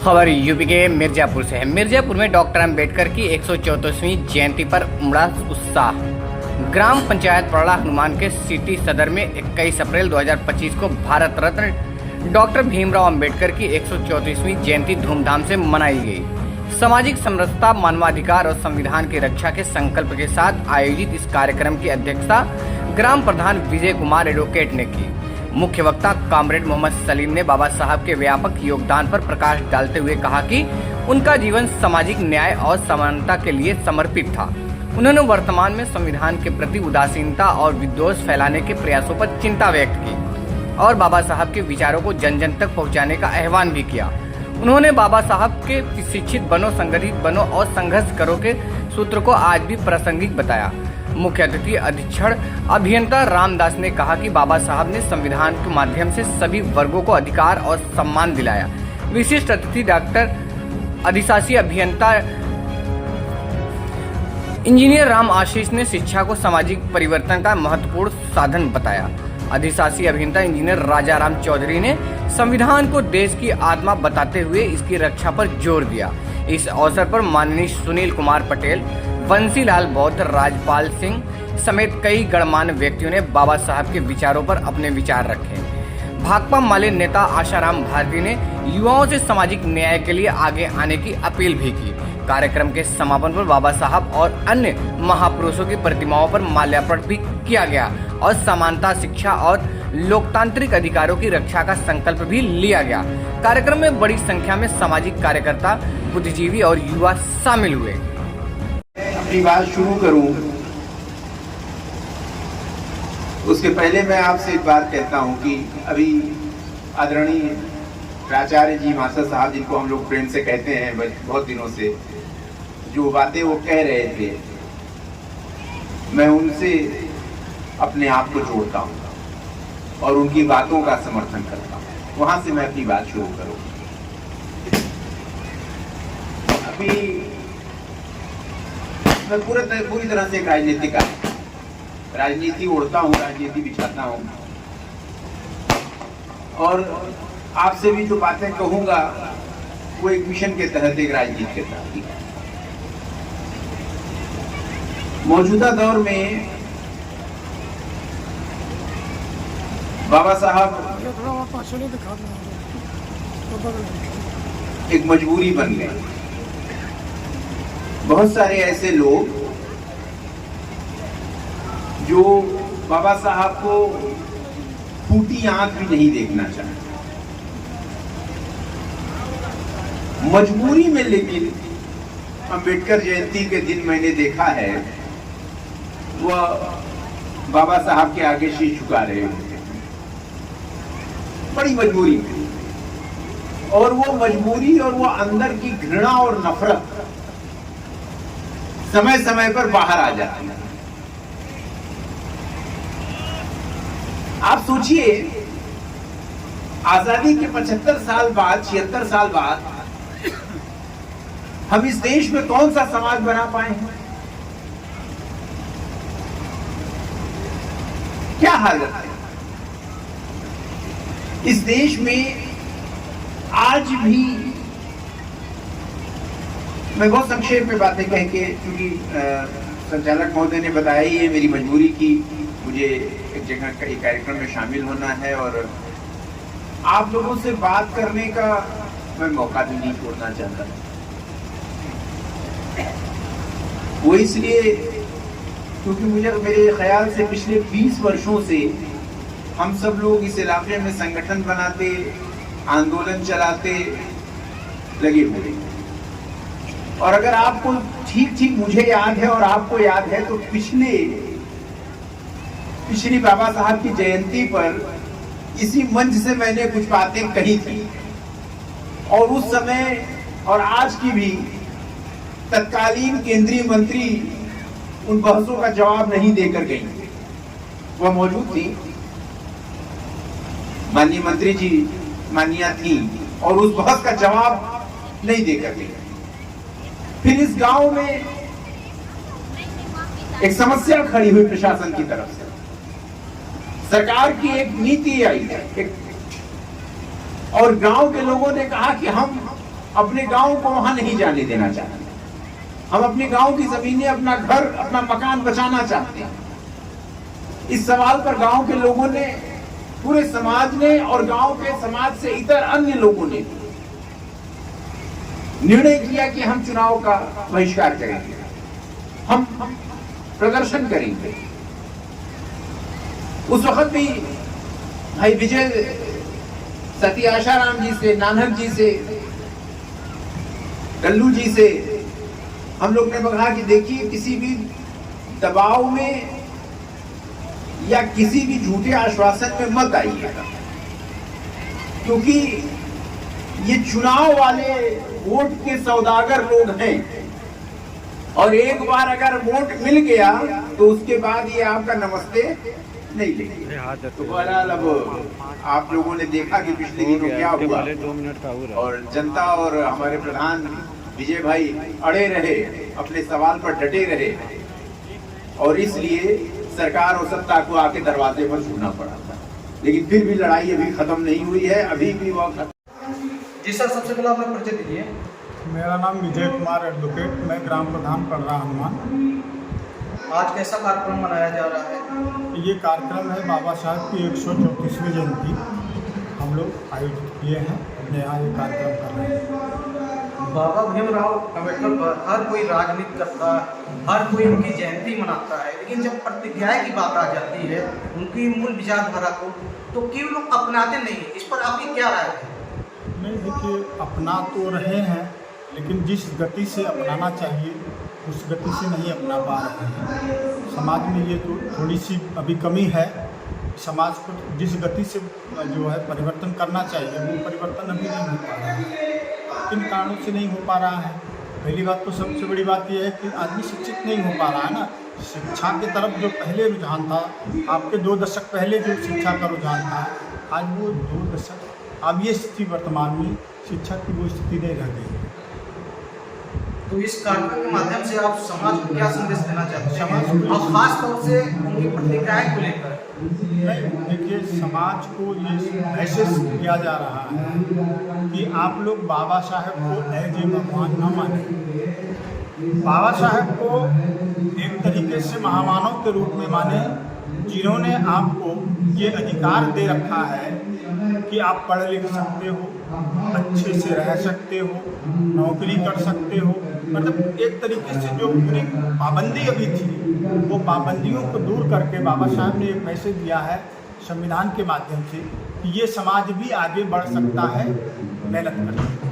खबर यूपी के मिर्जापुर से है। मिर्जापुर में डॉक्टर अंबेडकर की 134वीं जयंती पर उमड़ा उत्साह। ग्राम पंचायत पड़ा हनुमान के सिटी सदर में 21 अप्रैल 2025 को भारत रत्न डॉक्टर भीमराव अंबेडकर की 134वीं जयंती धूमधाम से मनाई गई। सामाजिक समरसता, मानवाधिकार और संविधान की रक्षा के संकल्प के साथ आयोजित इस कार्यक्रम की अध्यक्षता ग्राम प्रधान विजय कुमार एडवोकेट ने की। मुख्य वक्ता कॉमरेड मोहम्मद सलीम ने बाबा साहब के व्यापक योगदान पर प्रकाश डालते हुए कहा कि उनका जीवन सामाजिक न्याय और समानता के लिए समर्पित था। उन्होंने वर्तमान में संविधान के प्रति उदासीनता और विद्वेष फैलाने के प्रयासों पर चिंता व्यक्त की और बाबा साहब के विचारों को जन जन तक पहुंचाने का आह्वान भी किया। उन्होंने बाबा साहब के शिक्षित बनो, संगठित बनो और संघर्ष करो के सूत्र को आज भी प्रासंगिक बताया। मुख्य अतिथि अधीक्षण अभियंता रामदास ने कहा कि बाबा साहब ने संविधान के माध्यम से सभी वर्गों को अधिकार और सम्मान दिलाया। विशिष्ट अतिथि डॉक्टर अधिशासी अभियंता इंजीनियर राम आशीष ने शिक्षा को सामाजिक परिवर्तन का महत्वपूर्ण साधन बताया। अधिशासी अभियंता इंजीनियर राजाराम चौधरी ने संविधान को देश की आत्मा बताते हुए इसकी रक्षा पर जोर दिया। इस अवसर पर माननीय सुनील कुमार पटेल, बंसीलाल बौद्ध, राजपाल सिंह समेत कई गणमान्य व्यक्तियों ने बाबा साहब के विचारों पर अपने विचार रखे। भाकपा माले नेता आशाराम भारती ने युवाओं से सामाजिक न्याय के लिए आगे आने की अपील भी की। कार्यक्रम के समापन पर बाबा साहब और अन्य महापुरुषों की प्रतिमाओं पर माल्यार्पण भी किया गया और समानता, शिक्षा और लोकतांत्रिक अधिकारों की रक्षा का संकल्प भी लिया गया। कार्यक्रम में बड़ी संख्या में सामाजिक कार्यकर्ता, बुद्धिजीवी और युवा शामिल हुए। अपनी बात शुरू करूं उसके पहले मैं आपसे एक बात कहता हूं कि अभी आदरणीय प्राचार्य जी मास्टर साहब, जिनको हम लोग प्रेम से कहते हैं बहुत दिनों से, जो बातें वो कह रहे थे, मैं उनसे अपने आप को जोड़ता हूं और उनकी बातों का समर्थन करता हूं। वहां से मैं अपनी बात शुरू करूं। अभी मैं पूरी तरह से एक राजनीतिक राजनीति ओढ़ता हूँ, राजनीति बिछाता हूँ और आपसे भी जो बातें कहूंगा वो एक मिशन के तहत, एक राजनीति के तहत। मौजूदा दौर में बाबा साहब एक मजबूरी बन गई। बहुत सारे ऐसे लोग जो बाबा साहब को फूटी आंख भी नहीं देखना चाहते, मजबूरी में। लेकिन अंबेडकर जयंती के दिन मैंने देखा है वह बाबा साहब के आगे शीश झुका रहे होते हैं, बड़ी मजबूरी में। और वो मजबूरी और वो अंदर की घृणा और नफरत समय समय पर बाहर आ जाती है। आप सोचिए, आजादी के 75 साल बाद, 76 साल बाद हम इस देश में कौन सा समाज बना पाए हैं? क्या हालत है इस देश में आज भी? मैं बहुत संक्षेप में बातें कह के, क्योंकि संचालक महोदय ने बताया ही है मेरी मजबूरी की मुझे एक जगह एक कार्यक्रम में शामिल होना है और आप लोगों से बात करने का मैं मौका भी नहीं छोड़ना चाहता। वो इसलिए क्योंकि मेरे ख्याल से पिछले 20 वर्षों से हम सब लोग इस इलाके में संगठन बनाते, आंदोलन चलाते लगे हुए। और अगर आपको ठीक मुझे याद है और आपको याद है तो पिछली बाबा साहब की जयंती पर इसी मंच से मैंने कुछ बातें कही थी और उस समय और आज की भी तत्कालीन केंद्रीय मंत्री उन बहसों का जवाब नहीं देकर गई। वह मौजूद थी, माननीय मंत्री जी माननीय थी और उस बहस का जवाब नहीं देकर गई। फिर इस गांव में एक समस्या खड़ी हुई प्रशासन की तरफ से। सरकार की एक नीति आई है और गांव के लोगों ने कहा कि हम अपने गांव को वहां नहीं जाने देना चाहते। हम अपने गांव की जमीनें, अपना घर, अपना मकान बचाना चाहते हैं। इस सवाल पर गांव के लोगों ने, पूरे समाज ने और गांव के समाज से इतर अन्य लोगों ने निर्णय किया कि हम चुनाव का बहिष्कार करेंगे, हम प्रदर्शन करेंगे। उस वक्त भी भाई विजय सती आशाराम जी से, नानक जी से, कल्लू जी से हम लोग ने कहा कि देखिए, किसी भी दबाव में या किसी भी झूठे आश्वासन में मत आइएगा, क्योंकि ये चुनाव वाले वोट के सौदागर लोग हैं और एक बार अगर वोट मिल गया तो उसके बाद ये आपका नमस्ते नहीं लेंगे। तो बहरहाल अब आप लोगों ने देखा कि पिछले दिनों क्या हुआ, और जनता और हमारे प्रधान विजय भाई अड़े रहे, अपने सवाल पर डटे रहे, और इसलिए सरकार और सत्ता को आके दरवाजे पर झूकना पड़ा था। लेकिन फिर भी लड़ाई अभी खत्म नहीं हुई है, अभी भी वह। जी सर, सबसे पहले अपना परिचय दीजिए। मेरा नाम विजय कुमार एडवोकेट, मैं ग्राम प्रधान पड़रा हनुमान। आज कैसा कार्यक्रम मनाया जा रहा है? ये कार्यक्रम है बाबा साहब की 134वीं जयंती हम लोग आयोजित किए हैं, अपने यहाँ ये कार्यक्रम कर रहे हैं। बाबा भीमराव अम्बेडकर पर हर कोई राजनीति करता है, हर कोई उनकी जयंती मनाता है, लेकिन जब प्रतिज्ञा की बात आ जाती है उनकी मूल विचारधारा को, तो क्यों लोग अपनाते नहीं? इस पर आपकी क्या राय है? नहीं, देखिए, अपना तो रहे हैं, लेकिन जिस गति से अपनाना चाहिए उस गति से नहीं अपना पा रहे हैं। समाज में ये तो थोड़ी सी अभी कमी है। समाज को जिस गति से जो है परिवर्तन करना चाहिए वो परिवर्तन अभी नहीं हो पा रहा है। किन कारणों से नहीं हो पा रहा है? पहली बात तो सबसे बड़ी बात यह है कि आदमी शिक्षित नहीं हो पा रहा है ना। शिक्षा की तरफ जो पहले रुझान था, आपके 2 दशक पहले जो शिक्षा का रुझान था, आज वो 2 दशक, अब ये स्थिति वर्तमान में शिक्षा की वो स्थिति नहीं रह गई है। तो इस कार्यक्रम के माध्यम से आप समाज को क्या संदेश देना चाहते हैं, और खास तौर से उनकी प्रतिक्रियाएं को लेकर? नहीं, देखिए, समाज को ये मैसेज दिया जा रहा है कि आप लोग बाबा साहब को एज ए भगवान न माने। बाबा साहब को एक तरीके से महामानव के रूप में माने, जिन्होंने आपको ये अधिकार दे रखा है कि आप पढ़ लिख सकते हो, अच्छे से रह सकते हो, नौकरी कर सकते हो। मतलब एक तरीके से जो पूरी पाबंदी अभी थी, वो पाबंदियों को दूर करके बाबा साहब ने एक मैसेज दिया है संविधान के माध्यम से कि ये समाज भी आगे बढ़ सकता है मेहनत करके।